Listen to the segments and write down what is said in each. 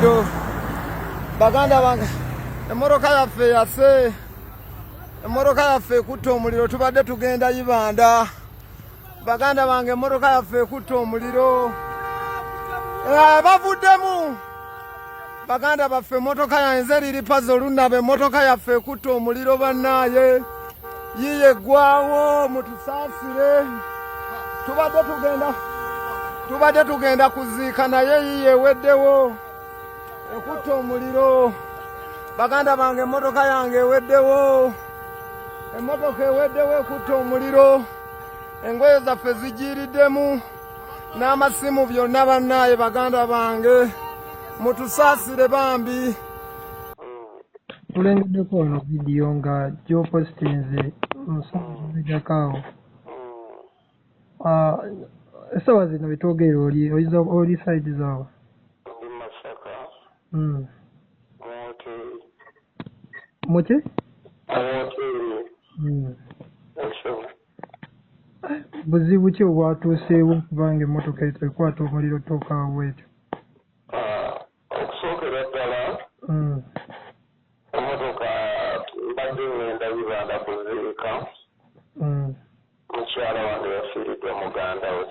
omuliro baganda bange emmotoka yaffe yaffe emmotoka yaffe ekutta omuliro tubadde tugenda Ibanda baganda bange emmotoka yaffe ekutta omuliro bavuddemu baganda baffe emmotoka yanze liri pazo Lunabe emmotoka yaffe ekutta omuliro bannaaye yiye eggwawo mutusaasire tubadde tugenda kuziika naye yiye eweddewo ekutta omuliro baganda bange emmotoka yange eweddewo emmotoka eweddewo ekutta omuliro engoye zaffe zigiiriddemu n'amasimu byonna bannaaye baganda bange mutusaasire bambi. Tulengeddeko ono vidiyo nga gy'opositinze omusajjakaawo essaawa zino bitwogerera oli saidi zaawo muki buzibu ki obwatuuseewo kubanga emmotoka ekwata omuliro tuukaawo bwetyo? Okusookera ddala emmotoka mbadde ngenda Ibanda kuziika mukyala wange yafiiridde muganda we.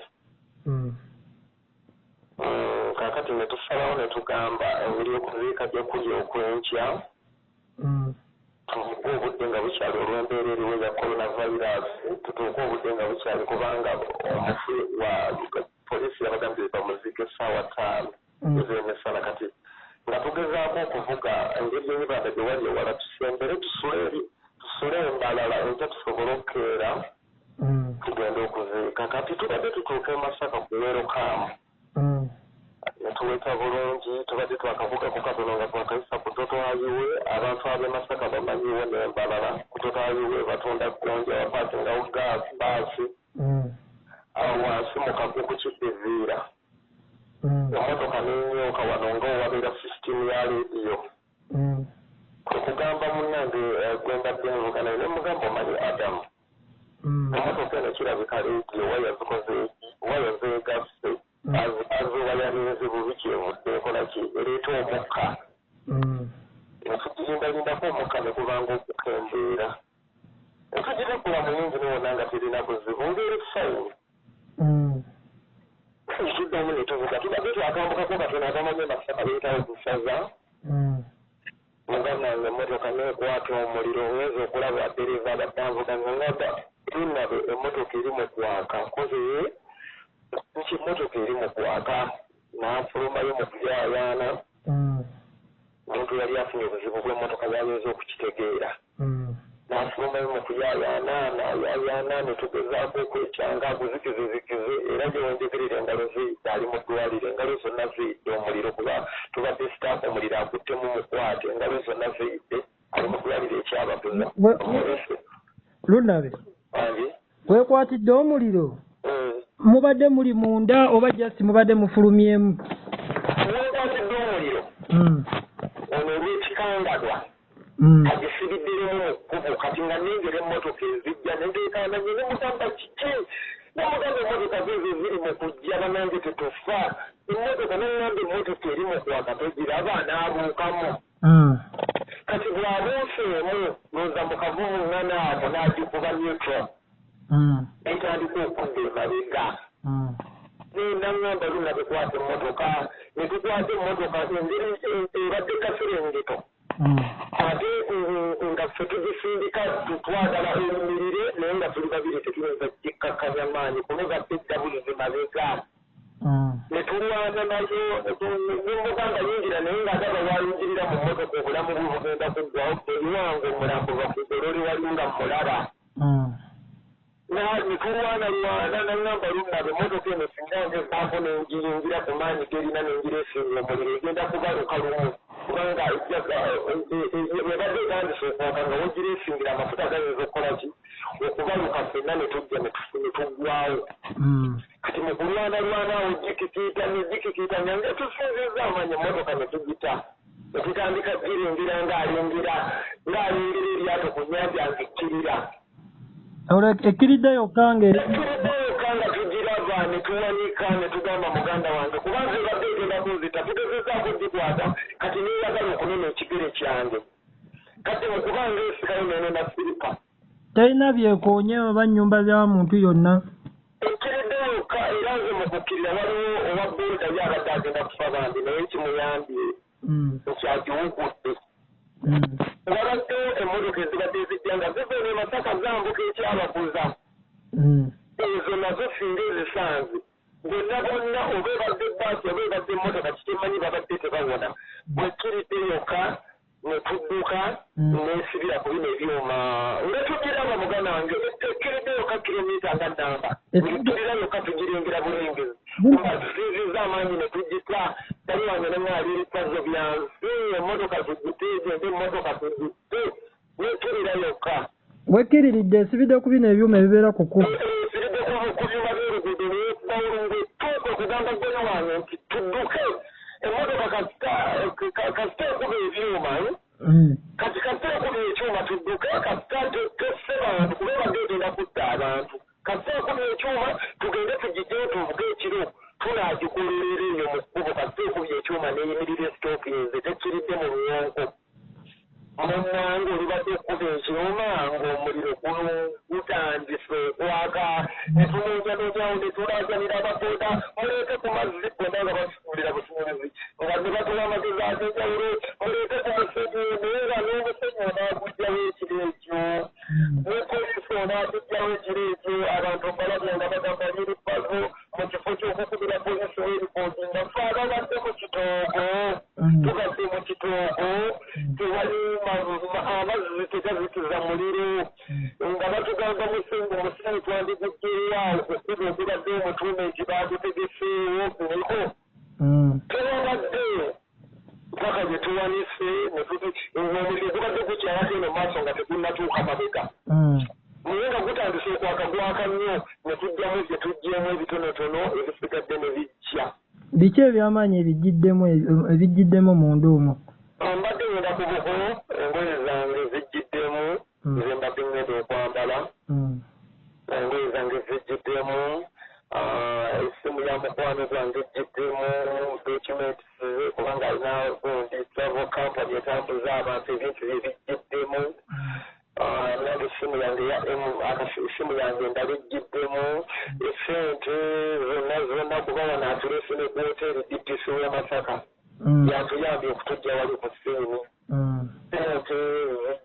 Kaakati ne tusalawo ne tugamba ebiri okuziika gye kuli okwenkya tutuuke obudde nga bukyali olw'embeera eriwo ya coronavirus tutuuke obudde nga bukyali kubanga omufu wa poliisi yabagambye bamuziike essaawa 5 ez'emisana kati nga tugezaako okuvuga engeri y'Ibanda gye wali ewala tusembere tusule embalala enkya tusobole okukeera tugenda okuziika kati tubadde tutuuka e Masaka ku Welcome netuweta bulungi tubadde twakavuga ku katono nga twakayisa ku Totoayiwe abantu ab'e Masaka bamanyiwo n'embalala ku Totoayiwe batunda gonja bapaakingawo baasi awo wansi mu kakuku kidiviira emmotoka n'enyooka wano ng'owabeera sisitimu ya leediyo kwe kugamba munnange gwembadde nvuga naye ne mugamba omanyi Adamu emmotoka eno kirabika leediyo waya zeegasse azuba yalinze bubi kyevudde ekola ki ereeta omukka netugirindalindako omukka ne kubanga okukendeera netugirikula muyingi niwona nga terina buzibu ngeri fayini tuddamu ne tuvuga tubadde twakambukako katono agamanye Masaka leetawo kusaza muganange emmotoka neekwata omuliro oyinza okulaba dereva abadde anvuga ngangada Lunabe emmotoka eri mu kwaka nkozeye nki emmotoka eri mu kwaka n'afulumayo mu kuyaayaana omuntu yali afunye obuzibu bw'emmotoka yayinza okukitegeera n'afulumayo mu kuyaayaana ne tugezaako okwekyanga aguzikizizikize era gyewonjegerera engalo ziyidde ali mu ddwaliro engalo zonna ziyidde omuliro kuba tubadde sitaafu omuliro akuttemu mukwate engalo zonna ziyidde ali mu ddwaliro ekyabaguza Lunabe weekwatidde omuliro mubadde muli munda oba just mubadde mufulumyemu? Weekwatidde omuliro ono olw'ekikangadwa agisibiddiremu mu kkubo kati nga nengera emmotoka ezijja nengeekananye ne mugamba kiki namugamba emmotoka zizo ziri mu kujja banange tetufa emmotoka nengamba emmotoka eri mu kwaka togiraba n'abuukamu kati bw'abuuseemu noza mu kavubuŋŋana ako n'agikuba neutron etandika okudda emabega nengamba Lunabe kwata emmotoka ne tukwata emmotoka engeri ebadde Kaserengeto ate nga ffe tugisindika twagala eyimirire naye nga tuli babiri tetuyinza kukikakkanya maanyi kubanga ddedda bulizi mabega ne tulwana nayo nemugamba yingira naye ng'agaba wayingirira mu mmotoka obulamu bwe bugenda kuggwawo eriwange omulambo bakugololi wali nga mulaba netulwana nangamba Lunabe emmotoka eno singa ngezaako nengiyingira ku maanyi gerina nengira esinga omuliro egenda kubaluka lumu kubanga ebadde etandise okwaka nga wogira esingira amafuta gayinza okukola ki okubaluka ffenna ne tujja ne tuggwawo kati mu kulwanalwana awo gikikiitanya nga tusinzizza amaanyi emmotoka ne tugita ne tutandika giringira ng'alingira eryato ku nnyanja ng'ekkirira ekkiridde yokka nga tugiraba ne tuwanika ne tugamba muganda wange kubanga ebadde egenda kunzita tugezezaako gikwata kati neyagala okunona ekigere kyange kati mukubanga esikayo nene nasirika talina byekoonye oba nnyumba za muntu yonna ekiriddeyoka era nze mukukkirira waliwo owa booda yabadde agenda kufa bambi naye kimuyambye ekyagiwugudde wabadde emmotoka ezibadde zijja nga ziva ne Masaka zambuka ekyabaguza ezo nazo singa ezisanze bonna bonna oba ebadde bbaasi oba ebadde emmotoka kikimanyi babadde tebawona bwekiriddeyoka ne tudduka nesibira ku bino ebyuma nga tugiraba muganda wange ekiriddeyoka kilomita nga namba tulirayoka tugirengera bulengezi nga tusiiziza amaanyi ne tugita tali wange nemwali ebikwazo byansi emmotoka tugiteeze nte emmotoka tugite netulirayoka wekkiriridde esibidde ku bino ebyuma ebibeera ku kuba esibidde ku byuma by'oluguudo neyebawulungu etuuka okugamba gwene wange nti tudduke emmotoka kasita ekuba ebyuma kati kasita ekuba ekyuma tudduke kasita tesse bantu kuba badde egenda kutta abantu kasita ekuba ekyuma tugende tugijjeyo tuvuge ekiro tunagikulerera eyo mu kkubo kasita ekubya ekyuma neyimirira esitookinze tekiridde mu luwonko munnange olibadde okkuba ekyuma ng'omuliro gutandise okwaka netunonjanonyawo netulazanira ababoda muleete ku mazzi gonna nga basuulira busuulizi nga ne batuwa amagezi ag'enjawulo muleete ku musenyu naye nga n'omusenyu onaagujjawo ekiro ekyo ne polisi onaagujjawo ekiro ekyo abantu balabye nga bagamba n'eripazo mu kifo ky'okukubira polisi w'eripooti nga fe ababadde mu kitoogo tubadde mu kitoogo tewali amazzi tegazikiza muliro nga batugamba musenyu twandigujjeeyo okukuba okubadde omutuumenti baagutegeseewo niko tewabadde mpaka gye tuwanise omuliro gubadde gukyalako eno maaso nga tegunnatuuka mabega naye nga gutandise okwaka gwaka nnyo ne tujjamu gye tuggyemu ebitonotono ebisigadde ne bijja biki ebyamaanyi ebijjiddemu munda omwo mbadde ngenda ku buko engoye zange zijjiddemu ze mbadde ngenda okwambala engoye zange zijjiddemu essimu ya mukwano gwange ejjiddemu documents kubanga alina gundi travel company etambuza abantu ebintu bye bijjiddemu nange essimu yange endala ejjiddemu esente zonna kuba wano atulese ne ku hoteri DPC ya Masaka yatuyambye okutujja wali ku siini sente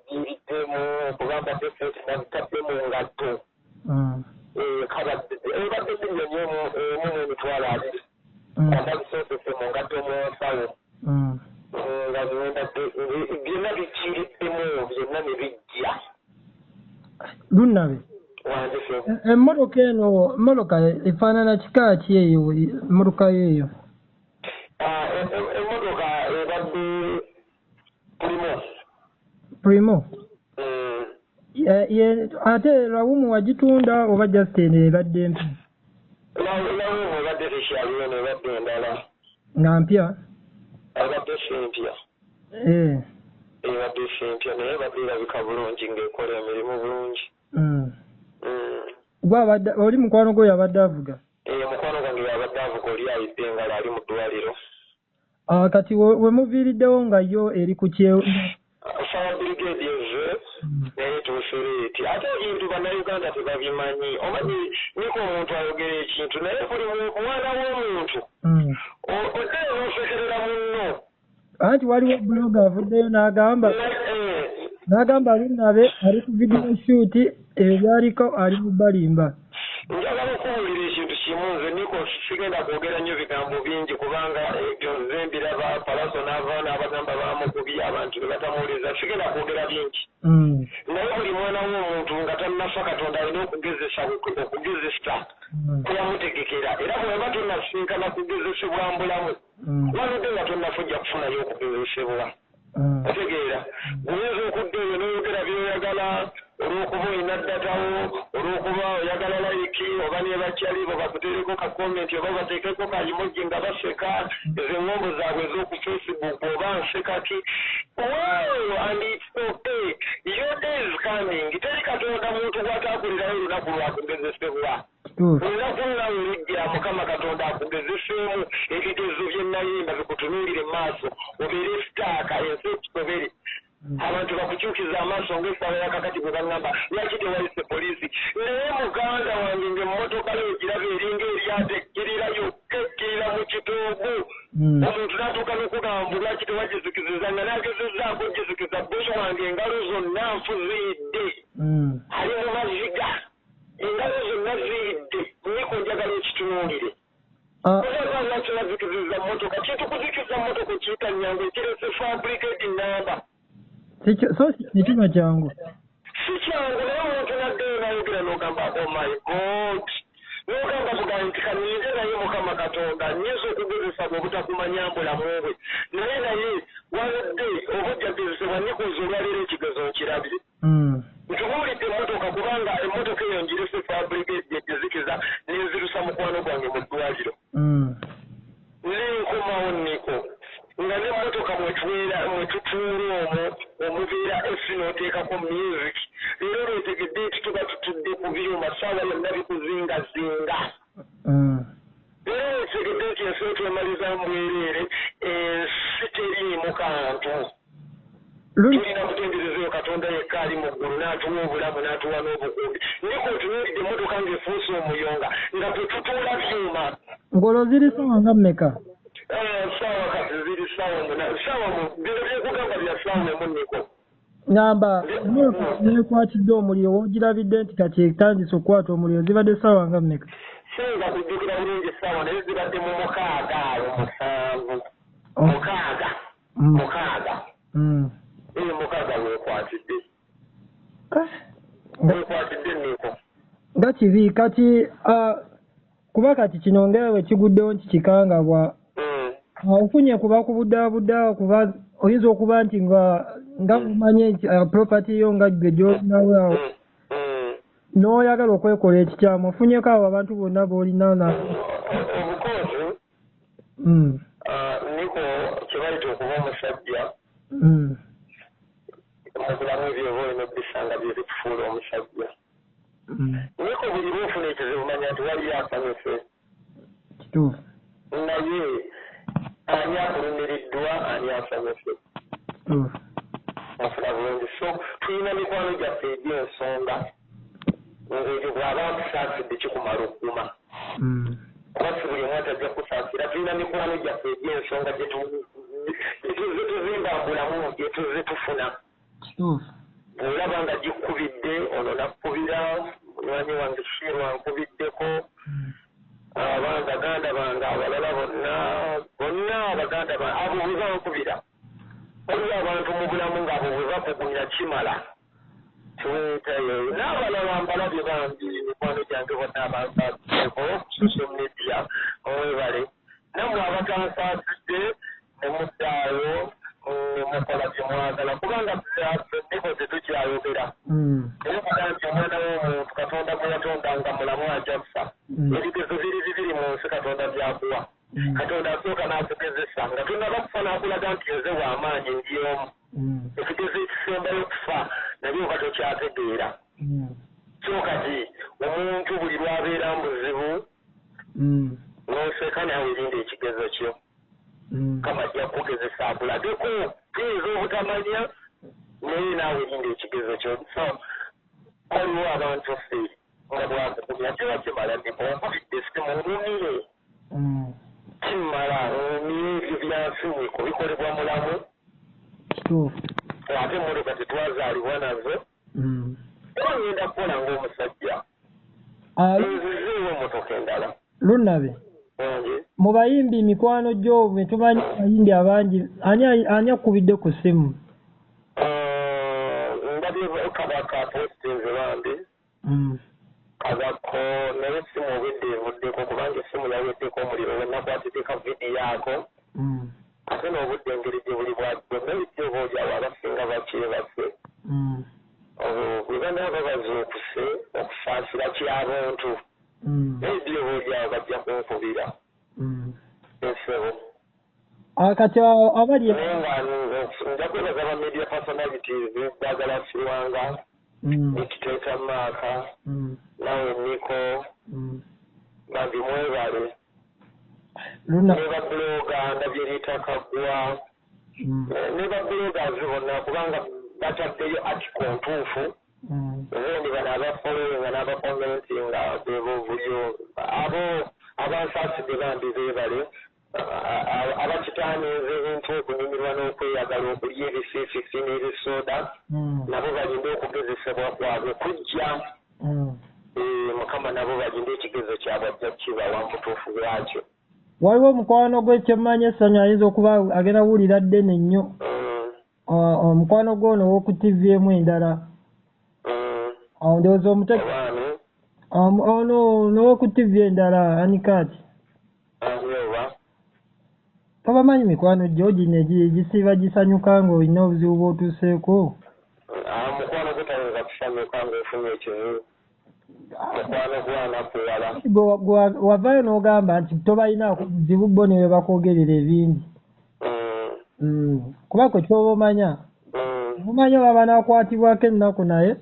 zijjiriddemu kubanga sente nazitadde mu ngatto ebadde miliyoni emu n'emitwalo abiri anabisosese mu ngatto mu nsawo nga byonna bijjiriddemu byonna ne bijja lunnabe emmotoka eno emmotoka efaanana kika ki eyo emmotoka yeeyo emmotoka ebadde primo ate lawumu wagitunda oba just eno ebadde mpi lawumu ebadde tekyaliyo nebadde endala nga mpya ebadde simpya ebadde simpya naye ebadde erabika bulungi ng'ekola emirimu bulungi oli mukwano gwo yabadde avuga mukwano gwange yabadde avuga oli ayidde engalo ali mu ddwaliro kati we muviiriddewo nga yo eri ku kyewo fire brigade eve naye tuusereeti ate ebintu bannayuganda tebabimanyi omanyi niko omuntu ayogera ekintu naye buli mwana w'omuntu oddeyo n'osekerera munno anti waliwo buloga avuddeyo n'agamba lunnabe ali ku video shoot ebyo byaliko ali mu balimba njagala okubuulira ekintu kimu nze niko sigenda kwogera nnyo bigambo bingi kubanga ebyo nze mbiraba palaso n'ava n'abagamba bamukubye abantu ne batamuwuliriza sigenda kwogera bingi naye buli mwana w'omuntu nga tannafa katonda alina okugezesa kuyamutegekera era bweba tonnasinkana kugezesebwa mbulamu waludde nga tonnafujja kufunayo okugezesebwa otegeera oyinza okudda eyo n'oyogera byoyagala olw'okuba olina ddatawo olw'okuba oyagala layiki oba nebakyali bo bakutereko ka komenti oba bateekeko ka emoji nga baseka ezo eŋŋombo zaabwe ez'oku Facebook oba nsekaki and it's okay your day is coming teri katonda muntu gw'ataakulirayo olunaku lwakugezesebwa olunaku nawe olujja mukama katonda akugezeseemu ebigezo byennayimba bikutunuulire mu maaso obeere sitaaka ensi ekitobere abantu bakukyukiza amaaso ng'essaawa yakakati bwe baŋŋamba lwaki tewalise poliisi naye muganda wange ng'emmotoka yo ogiraba eringa eryata ekkirira yokka ekkirira mu kitoogo omuntu n'atuuka n'okugamba lwaki tewagizikiziza nga n'agezezzaako ogizikiza bosi wange engalo zonna nfuziyidde ali mu maziga engalo zonna ziyidde niko njagala ekitunuulire oba lwaki wazikiziza mmotoka kintu kuzikiza mmotoka okiyita nnyangu ekirese fabricate namba so kitima kyangu si kyangu naye omuntu naddeyo nayogera n'ogamba oh my god n'ogamba kugaa nti kaninze naye mukama katonda nnyinza okugezesa bwe obutakumanya mbulamu bwe naye waludde oba ojjagezesebwa nikuuza olwaleero ekigezo nkirabye ntubuulidde emmotoka kubanga emmotoka eyo njirese fabricate gyezikiza nenzirusa mukwano gwange mu ddwaliro nenkomawo niko nga n'emmotoka mwetutuula omwo omubeera esi n'oteekako music leero lwetegedde nti tuba tutudde ku byuma ssaawa yonna bikuzingazinga leero lwetegedde nti ensi otwemaliza mbwereere ensi teriimu kantu tulina kutenderezayo katonda yekka ali mu ggulu n'atuwa obulamu n'atuwa n'obukumbi niko otunuulidde emmotoka ng'efuuse omuyonga nga tetutuula byuma ngolo ziri sawa nga mmeka sawa kati ziri sawa bino byekugamba bya sawa emuniko ngamba nekwatidde omuliro woogirabidde nti kati etandise okukwata omuliro zibadde sawa nga mmeka singa kujjukira bulungi sawa naye zibadde mu mukaaga awo musanvu mukaaga eyo mukaaga weekwatidde niko nga kibi kati kuba kati kino ngawe kiguddewo nti kikangabwa ofunye kuba kubuddaabudda kuba oyinza okuba nti nga umanye property yo nga gwe gyolinawo awo n'oyagala okwekola ekikyamu ofunyeko abo abantu bonna b'olinaana obukozi niko kibayita okuba omusajja mu bulamu ebyo oba olina obisanga bye bikufuula omusajja niko buli lwofuna ekizibu manya nti waliyo asanyuse kituufu naye ani akulumiriddwa ani asanyuse mufuna bulungi so tulina mikwano gyaffe egy'ensonga ng'ekyo bw'aba akusaasidde kikumala okuguma kuba si buli omu atajja kusaasira tulina mikwano gyaffe egy'ensonga gyetuze tuzimba mbulamu gyetuze tufuna olaba nga gikkubidde ono nakkubira munywanyi wange Shirwa nkubiddeko baganda bange abalala bonna abaganda abo bwe bankubira waliwo abantu mu bulamu ng'abo bwe bakugumya kimala n'abalala mbalabye bambi mikwano gyange bonna abansaaseko social media mwebale nammwe abatansaasidde nemuddaayo nemukola bye mwagala kubanga niko tetukyayogera naye kuga nti omwana w'omuntu katonda gwe yatondanga mulamu ajja kufa ebigezo biri bibiri mu nsi katonda byakuwa katonda asooka n'akugezesa nga tonnaba kufa n'akulaga nti nze w'amaanyi ndi omu ekigezo ekisembayo kufa nabyo nga tokyategeera so kati omuntu buli lwabeera mu buzibu n'oseka nawe erinda ekigezo kyo kama ajja kukugezesa akulageko tuyinza obutamanya naye naawe erinda ekigezo kyo so waliwo abantu ffe nga bwakugumya kiba kimala niko onkubidde simu nrumire kimala nrumire ebyo byansinyiko bikolebwa mulamu ate emmotoka tetwazaalibwa nazo era ngenda kukola ng'omusajja nzizeewo emmotoka endala lunabe mu bayimbi mikwano gyo bwe tumanyi abayimbi abangi ani akubidde ku ssimu ndabye kabaka postinze bambi kabako naye essimu obedde evuddeko kubanga essimu yaweddeko omuliro wenakwatidde ka vidiyo ako ate n'obudde engeri gye buli bwadde nalijjo obaolyawo abasinga bakyebase bwe banaaba bazuukuse okusaasira kyabuntu nalijjo obaolyawo bajja kunkubira ensebo kati abali naye nga nja kwebaza ba media personalities baagala siwanga Nikiteeta Maaka nawe Niko bambi mwebale ne babloga Nabyerita Kaggwa ne babloga zibona kubanga bataddeyo article ntuufu ubundi bano abafollowinga n'abakommentinga bebuvuyo abo abansaaside bambi beebale abakitaaniza ebintu okunyumirwa n'okweyagala okulya ebisiifisi n'ebisoda nabo balinde okugezesebwa kwabwe kujja Mukama nabo balinde ekigezo kyabwe ajja kukibawa mu butuufu bwakyo. Waliwo omukwano gwe kyemmanyi essanyu ayinza okuba agenda wulira ddene nnyo omukwano gw'ono ow'oku TV emu endala ndowooza omutego ono n'ow'oku TV endala Anikaati tobamanyi mikwano gyo gino gisiiba gisanyuka ng'olina obuzibu bw'otuuseeko mukwano gutayinza kusanyuka ng'ofunye ekizibu mukwano gwanakuwala wavayo n'ogamba nti tobalinaako buzibu bo ne bwe bakwogerera ebindi kuba kwe kyoba omanya omanya baba naakwatibwako ennaku naye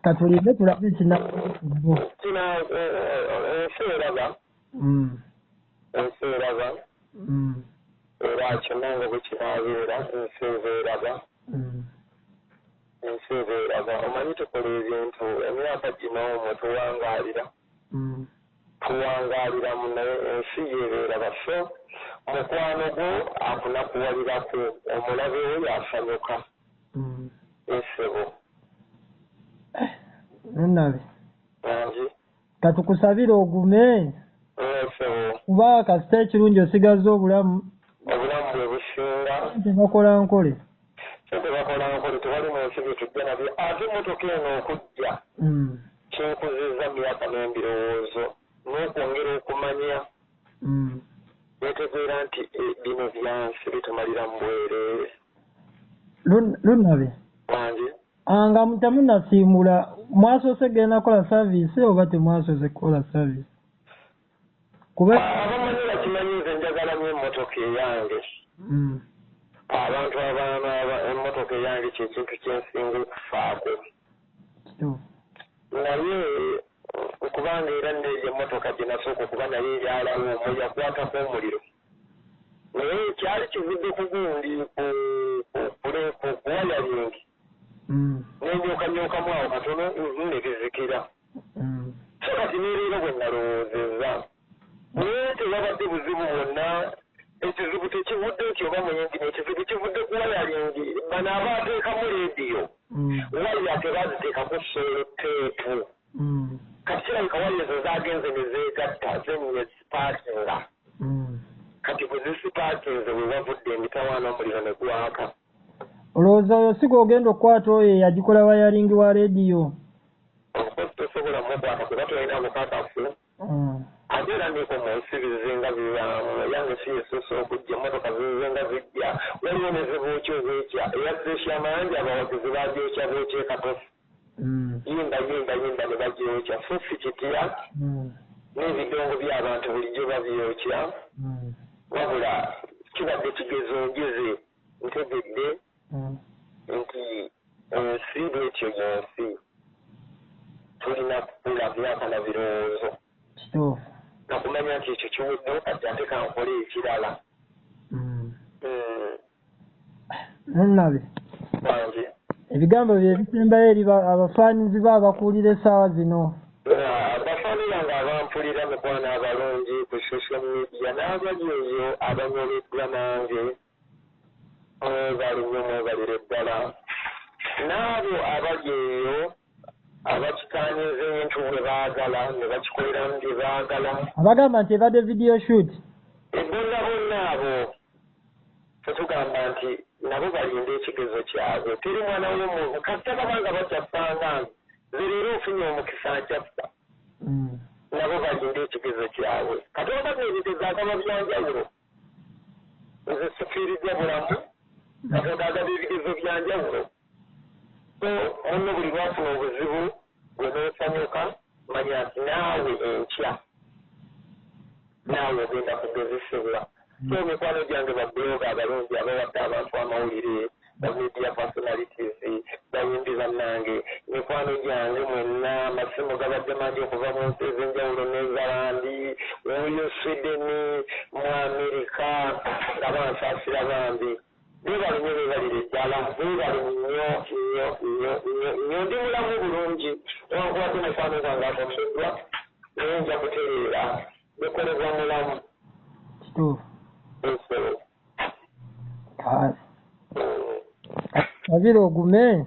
katulinde tulabe ekinaku ensi eraba era kyonna bwe kinaabeera ensi eraba omanyi tukola ebintu emyaka ginawo mwe tuwangaalira naye ensi yeeraba so mukwano gwo akunakuwalirako omulabe we yasanyuka esebo nonnabe katukusabire ogume kuba kasita ekirungi osigaza obulamu bwe businga tebakola nkole tewali munsi byetujja nabyo ate emotoka eno okujja kinkuziza myaka n'embirowoozo n'okwongera okumanya netegeera nti bino byansi bitumalira mu bwereere lunabe nga temunasiimula mwasoose genda kola saavisi oba temwasoose kukola saavisi abamanyi bakimanyi nze njagala nyo emmotoka eyange abantu abaana emmotoka eyange kyekintu kyensinga okufaako naye okubanga era neeyo emmotoka gye nasooka okuba naye eryalawo omwo yakwatako omuliro naye kyali kivudde ku gundi kuwayalingi nenyokamyokamu awo katono nebizikira so kati nereero bwe nalowoozezza naye tewabadde buzibu bwonna ekizibu tekivudde nti oba muyingini ekizibu kivudde kuwayalingi bano abaateekamu leediyo waya tebaziteekako soloteepu kati kirabika waya ezo zagenze ne zeegatta zenye zipaakinga kati bwe zisipaakinze bwe wavudde emitawaana omuliro ne gwaka olowooza oyo si gw'ogenda okukwata oyo yagikola wayalingi wa leediyo omukozi tosobola mukwata kuba tolina bukakafu ate era niko mu nsi bizinga yange si yesuusa okujja emmotoka zizinga zijja waliwo ne zibuukya obwekya eyazzeesya amayanja abawagizi bagyokya bookya katofu yimba ne bagyokya so si kitya n'ebidongo by'abantu bulijjo babyokya wabula kibadde kigezongeze ntegedde nti ensi bwetyo yensi tulina kukula myaka na birowoozo nakumanya nti ekyo kiwuddewo kati ate kankole ekirala nonnabe ebigambo bye bisembayo eri abafaanizi ba abakuulira essaawa zino abafaani bange abampulira mikwano abalungi ku social media n'abali eyo abanyoleddwa nange mwebalinnyo eddala n'abo abali eyo abakikaanyiza ebintu bwe baagala ne bakikoleramu bye baagala abagamba nti ebadde video shoot bonna abo tetugamba nti nabo balinda ekigezo kyabwe teri mwana w'omuntu kasita babanga bakyafanga nze leero ofunye omukisa akyaffa nabo balinda ekigezo kyabwe kati obaga ebitezaakaba byanjawulo nze sifiirijja bulamu katogagaba ebigezo byanjawulo so munno buli lwafuna obuzibu gwe noosanyuka manya nti naawe enkya naawe ogenda kugezesebwa so mikwano gyange babloga abalungi abawadde abantu amawulire bamedia personalities bayimbi bannange mikwano gyange mwenna amasimu gabadde mangi okuva mu nsi ez'enjawulo n'ezalandi mu Sweden mu Amerika nga bansaasira bambi beebale nnyo beebalire ddala beebale nnyo ndi mulamu bulungi newankubadde mukwano gwange akoseddwa naye nja kutereera bikolebwa mulamu Abira ogume